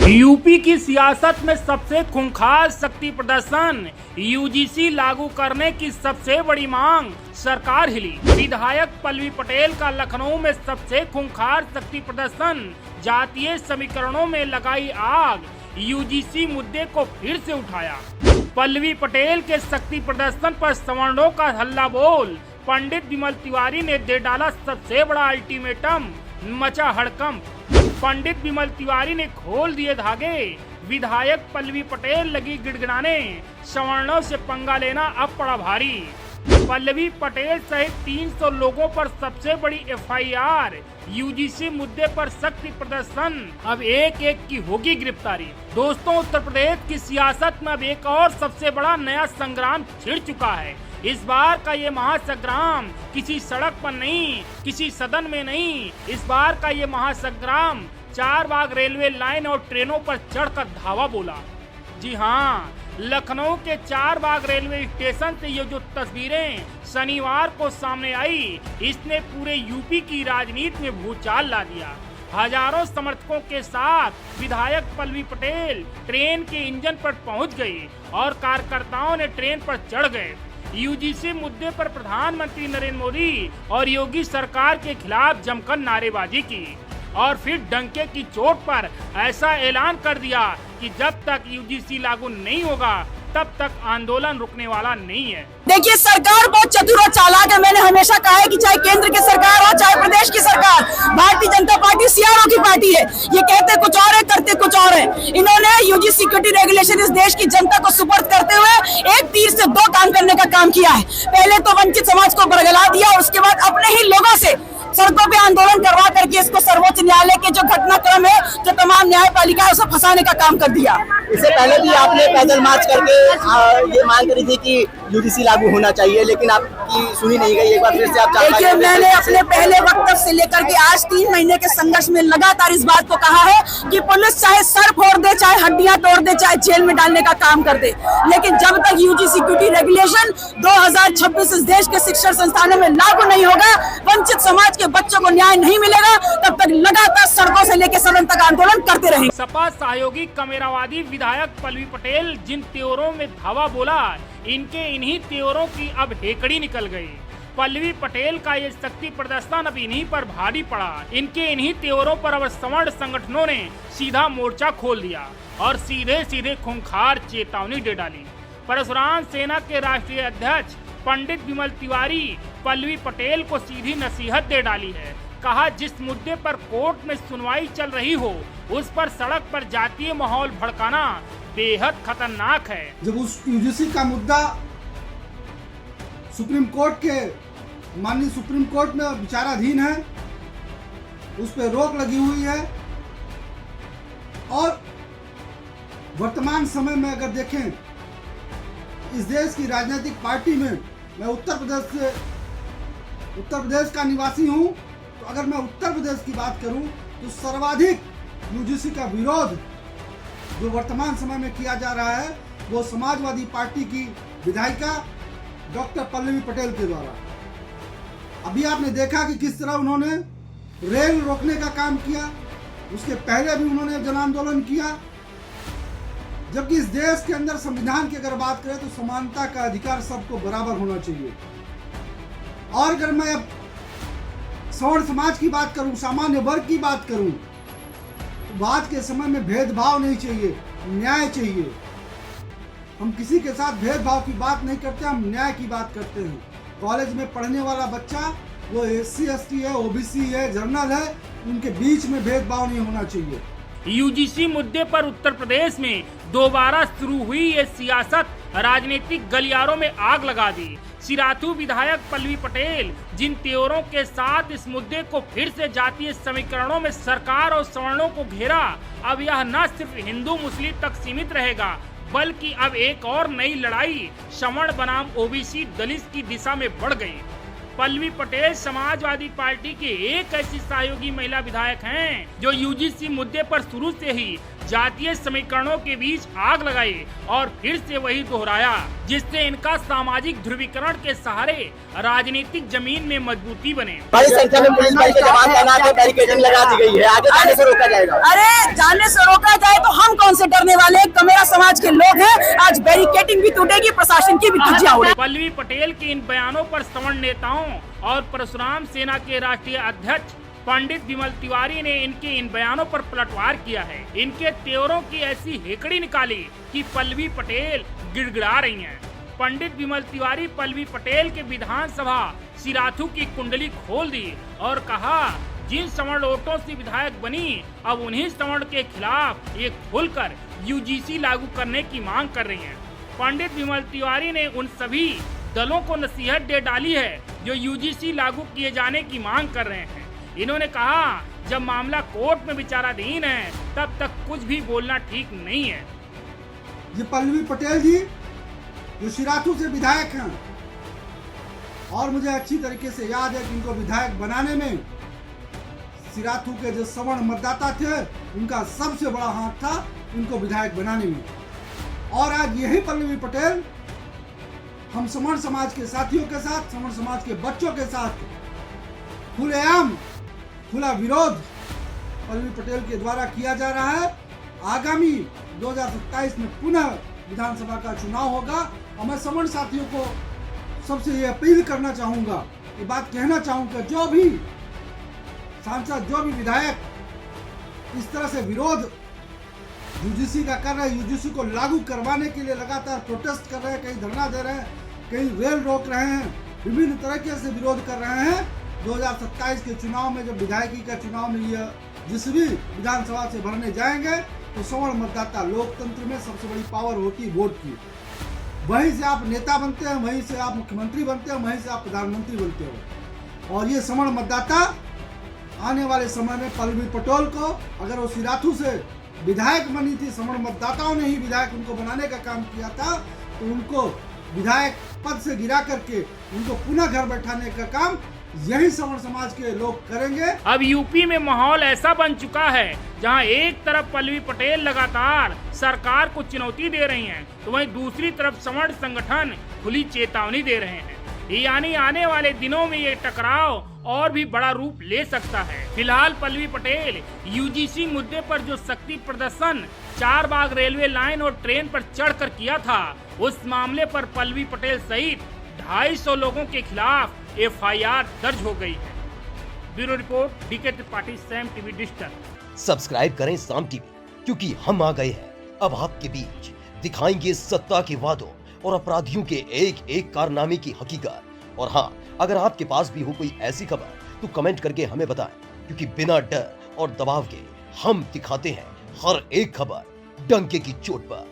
UP की सियासत में सबसे खूंखार शक्ति प्रदर्शन, यूजीसी लागू करने की सबसे बड़ी मांग, सरकार हिली। विधायक पल्लवी पटेल का लखनऊ में सबसे खूंखार शक्ति प्रदर्शन, जातीय समीकरणों में लगाई आग, यूजीसी मुद्दे को फिर से उठाया। पल्लवी पटेल के शक्ति प्रदर्शन पर सवर्णों का हल्ला बोल, पंडित विमल तिवारी ने दे डाला सबसे बड़ा अल्टीमेटम, मचा हड़कंप। पंडित विमल तिवारी ने खोल दिए धागे, विधायक पल्लवी पटेल लगी गिड़गिड़ाने, सवर्णों से पंगा लेना अब पड़ा भारी। पल्लवी पटेल सहित 300 लोगों पर सबसे बड़ी एफआईआर, यूजीसी मुद्दे पर शक्ति प्रदर्शन, अब एक एक की होगी गिरफ्तारी। दोस्तों, उत्तर प्रदेश की सियासत में अब एक और सबसे बड़ा नया संग्राम छिड़ चुका है। इस बार का ये महासंग्राम किसी सड़क पर नहीं, किसी सदन में नहीं, इस बार का ये महासंग्राम चारबाग रेलवे लाइन और ट्रेनों पर चढ़कर धावा बोला। जी हाँ, लखनऊ के चारबाग रेलवे स्टेशन से ये जो तस्वीरें शनिवार को सामने आई, इसने पूरे यूपी की राजनीति में भूचाल ला दिया। हजारों समर्थकों के साथ विधायक पल्लवी पटेल ट्रेन के इंजन पर पहुंच गई और कार्यकर्ताओं ने ट्रेन पर चढ़ गए। यूजीसी मुद्दे पर प्रधानमंत्री नरेंद्र मोदी और योगी सरकार के खिलाफ जमकर नारेबाजी की और फिर डंके की चोट पर ऐसा ऐलान कर दिया कि जब तक यूजीसी लागू नहीं होगा तब तक आंदोलन रुकने वाला नहीं है। देखिए, सरकार बहुत चतुर और चालाक है। मैंने हमेशा कहा है कि चाहे केंद्र की सरकार हो चाहे प्रदेश की सरकार, भारतीय जनता पार्टी सीआरओ की पार्टी है। ये कहते कुछ और है, करते कुछ और है। इन्होंने यूजीसी सिक्योरिटी रेगुलेशन इस देश की जनता को सुपुर्द करते हुए एक तीर से दो काम करने का काम किया है। पहले तो वंचित समाज को बरगला दिया और उसके बाद अपने ही लोगों से सड़कों पे आंदोलन करवा करके इसको सर्वोच्च न्यायालय के जो घटनाक्रम है, जो तमाम न्यायपालिका है, उसे फंसाने का काम कर दिया। इससे पहले भी आपने पैदल मार्च करके ये मांग करी थी कि यूजीसी लागू होना चाहिए, लेकिन आपकी सुनी नहीं गई। एक बार फिर से आप देखिए, मैंने अपने पहले वक्तव्य से लेकर के आज 3 महीने के संघर्ष में लगातार इस बात को कहा है कि पुलिस चाहे सर फोड़ दे, चाहे हड्डियां तोड़ दे, चाहे जेल में डालने का काम कर दे, लेकिन जब तक यूजीसी सिक्योरिटी रेगुलेशन 2026 इस देश के शिक्षण संस्थानों में लागू नहीं होगा, वंचित समाज के बच्चों को न्याय नहीं मिलेगा, तब तक लगातार सड़कों से लेकर सदन तक आंदोलन करते रहेंगे। सपा सहयोगी कमेरावादी विधायक पल्लवी पटेल जिन तेवरों में धावा बोला, इनके इन्हीं तेवरों की अब हेकड़ी निकल गई। पल्लवी पटेल का ये शक्ति प्रदर्शन अब इन्हीं पर भारी पड़ा। इनके इन्हीं तेवरों पर अब सवर्ण संगठनों ने सीधा मोर्चा खोल दिया और सीधे सीधे खूंखार चेतावनी दे डाली। परशुराम सेना के राष्ट्रीय अध्यक्ष पंडित विमल तिवारी पल्लवी पटेल को सीधी नसीहत दे डाली है। कहा, जिस मुद्दे पर कोर्ट में सुनवाई चल रही हो, उस पर सड़क पर जातीय माहौल भड़काना बेहद खतरनाक है। जब उस यूजीसी का मुद्दा सुप्रीम कोर्ट के माननीय सुप्रीम कोर्ट में विचाराधीन है, उस पर रोक लगी हुई है और वर्तमान समय में अगर देखें इस देश की राजनीतिक पार्टी में, मैं उत्तर प्रदेश का निवासी हूं, तो अगर मैं उत्तर प्रदेश की बात करूं तो सर्वाधिक यूजीसी का विरोध जो वर्तमान समय में किया जा रहा है वो समाजवादी पार्टी की विधायिका डॉक्टर पल्लवी पटेल के द्वारा। अभी आपने देखा कि किस तरह उन्होंने रेल रोकने का काम किया, उसके पहले भी उन्होंने जन आंदोलन किया। जबकि इस देश के अंदर संविधान की अगर बात करें तो समानता का अधिकार सबको बराबर होना चाहिए। और अगर मैं अब सवर्ण समाज की बात करूं, सामान्य वर्ग की बात करूं, तो आज के समय में भेदभाव नहीं चाहिए, न्याय चाहिए। हम किसी के साथ भेदभाव की बात नहीं करते, हम न्याय की बात करते हैं। कॉलेज में पढ़ने वाला बच्चा वो SC ST है, OBC है, जर्नल है, उनके बीच में भेदभाव नहीं होना चाहिए। यूजीसी मुद्दे पर उत्तर प्रदेश में दोबारा शुरू हुई ये सियासत राजनीतिक गलियारों में आग लगा दी। सिराथू विधायक पल्लवी पटेल जिन तेवरों के साथ इस मुद्दे को फिर से जातीय समीकरणों में सरकार और सवर्णों को घेरा, अब यह न सिर्फ हिंदू मुस्लिम तक सीमित रहेगा, बल्कि अब एक और नई लड़ाई सवर्ण बनाम OBC दलित की दिशा में बढ़ गई। पल्लवी पटेल समाजवादी पार्टी की एक ऐसी सहयोगी महिला विधायक हैं जो यूजीसी मुद्दे पर शुरू से ही जातीय समीकरणों के बीच आग लगाई और फिर से वही दोहराया, जिससे इनका सामाजिक ध्रुवीकरण के सहारे राजनीतिक जमीन में मजबूती बने। बड़ी संख्या में पुलिस बल के जवान तैनात है, बैरिकेडिंग लगा दी गई है, आगे जाने से रोका जाएगा। अरे जाने से रोका जाए तो हम कौन से डरने वाले हैं? कमेरा समाज के लोग हैं, आज बैरिकेडिंग भी टूटेगी, प्रशासन की भी धज्जियां उड़ेगी। पल्लवी पटेल के इन बयानों पर सवर्ण नेताओं और परशुराम सेना के राष्ट्रीय अध्यक्ष पंडित विमल तिवारी ने इनके इन बयानों पर पलटवार किया है। इनके तेवरों की ऐसी हेकड़ी निकाली कि पल्लवी पटेल गिड़गिड़ा रही हैं। पंडित विमल तिवारी पल्लवी पटेल के विधानसभा सिराथू की कुंडली खोल दी और कहा, जिन सवर्ण वोटों से विधायक बनी, अब उन्हीं सवर्ण के खिलाफ ये खुलकर यूजीसी लागू करने की मांग कर रही हैं। पंडित विमल तिवारी ने उन सभी दलों को नसीहत दे डाली है जो यूजीसी लागू किए जाने की मांग कर रहे हैं। इन्होंने कहा, जब मामला कोर्ट में विचाराधीन है तब तक कुछ भी बोलना ठीक नहीं है। ये पल्लवी पटेल जी जो सिराथू से विधायक हैं, और मुझे अच्छी तरीके से याद है कि इनको विधायक बनाने में सिराथू के जो सवर्ण मतदाता थे उनका सबसे बड़ा हाथ था इनको विधायक बनाने में। और आज यही पल्लवी पटेल हम सवर्ण समाज के साथियों के साथ, सवर्ण समाज के बच्चों के साथ खुलेआम खुला विरोध पल्लवी पटेल के द्वारा किया जा रहा है। आगामी 2027 में पुनः विधानसभा का चुनाव होगा और मैं सवर्ण साथियों को सबसे ये अपील करना चाहूंगा, ये बात कहना चाहूंगा, जो भी सांसद, जो भी विधायक इस तरह से विरोध यूजीसी का कर रहे हैं, यूजीसी को लागू करवाने के लिए लगातार प्रोटेस्ट कर रहे हैं, कहीं धरना दे रहे हैं, कहीं रेल रोक रहे हैं, विभिन्न तरीके से विरोध कर रहे हैं। 2027 के चुनाव में जब विधायकी का चुनाव में यह जिस भी विधानसभा से भरने जाएंगे तो सवर्ण मतदाता, लोकतंत्र में सबसे बड़ी पावर होती है वोट की। वहीं से आप नेता बनते हैं, वहीं से आप मुख्यमंत्री बनते हैं, वहीं से आप प्रधानमंत्री बनते हो। और ये सवर्ण मतदाता आने वाले समय में पल्लवी पटेल को, अगर वो सिराथू से विधायक बनी थी, सवर्ण मतदाताओं ने ही विधायक उनको बनाने का काम किया था, तो उनको विधायक पद से गिरा करके उनको पुनः घर बैठाने का काम यही सवर्ण समाज के लोग करेंगे। अब यूपी में माहौल ऐसा बन चुका है जहां एक तरफ पल्लवी पटेल लगातार सरकार को चुनौती दे रही हैं, तो वहीं दूसरी तरफ सवर्ण संगठन खुली चेतावनी दे रहे हैं। यानी आने वाले दिनों में ये टकराव और भी बड़ा रूप ले सकता है। फिलहाल पल्लवी पटेल यूजीसी मुद्दे पर जो शक्ति प्रदर्शन चारबाग रेलवे लाइन और ट्रेन पर चढ़कर किया था, उस मामले पर पल्लवी पटेल सहित 250 लोगों के खिलाफ FIR दर्ज हो गई है। Bureau report, DK Tripathi, Sam TV digital. Subscribe करें साम टीवी, क्योंकि हम आ गए हैं अब आपके बीच। दिखाएंगे सत्ता के वादों और अपराधियों के एक एक कारनामे की हकीकत। और हाँ, अगर आपके पास भी हो कोई ऐसी खबर तो कमेंट करके हमें बताएं, क्योंकि बिना डर और दबाव के हम दिखाते हैं हर एक खबर डंके की चोट पर।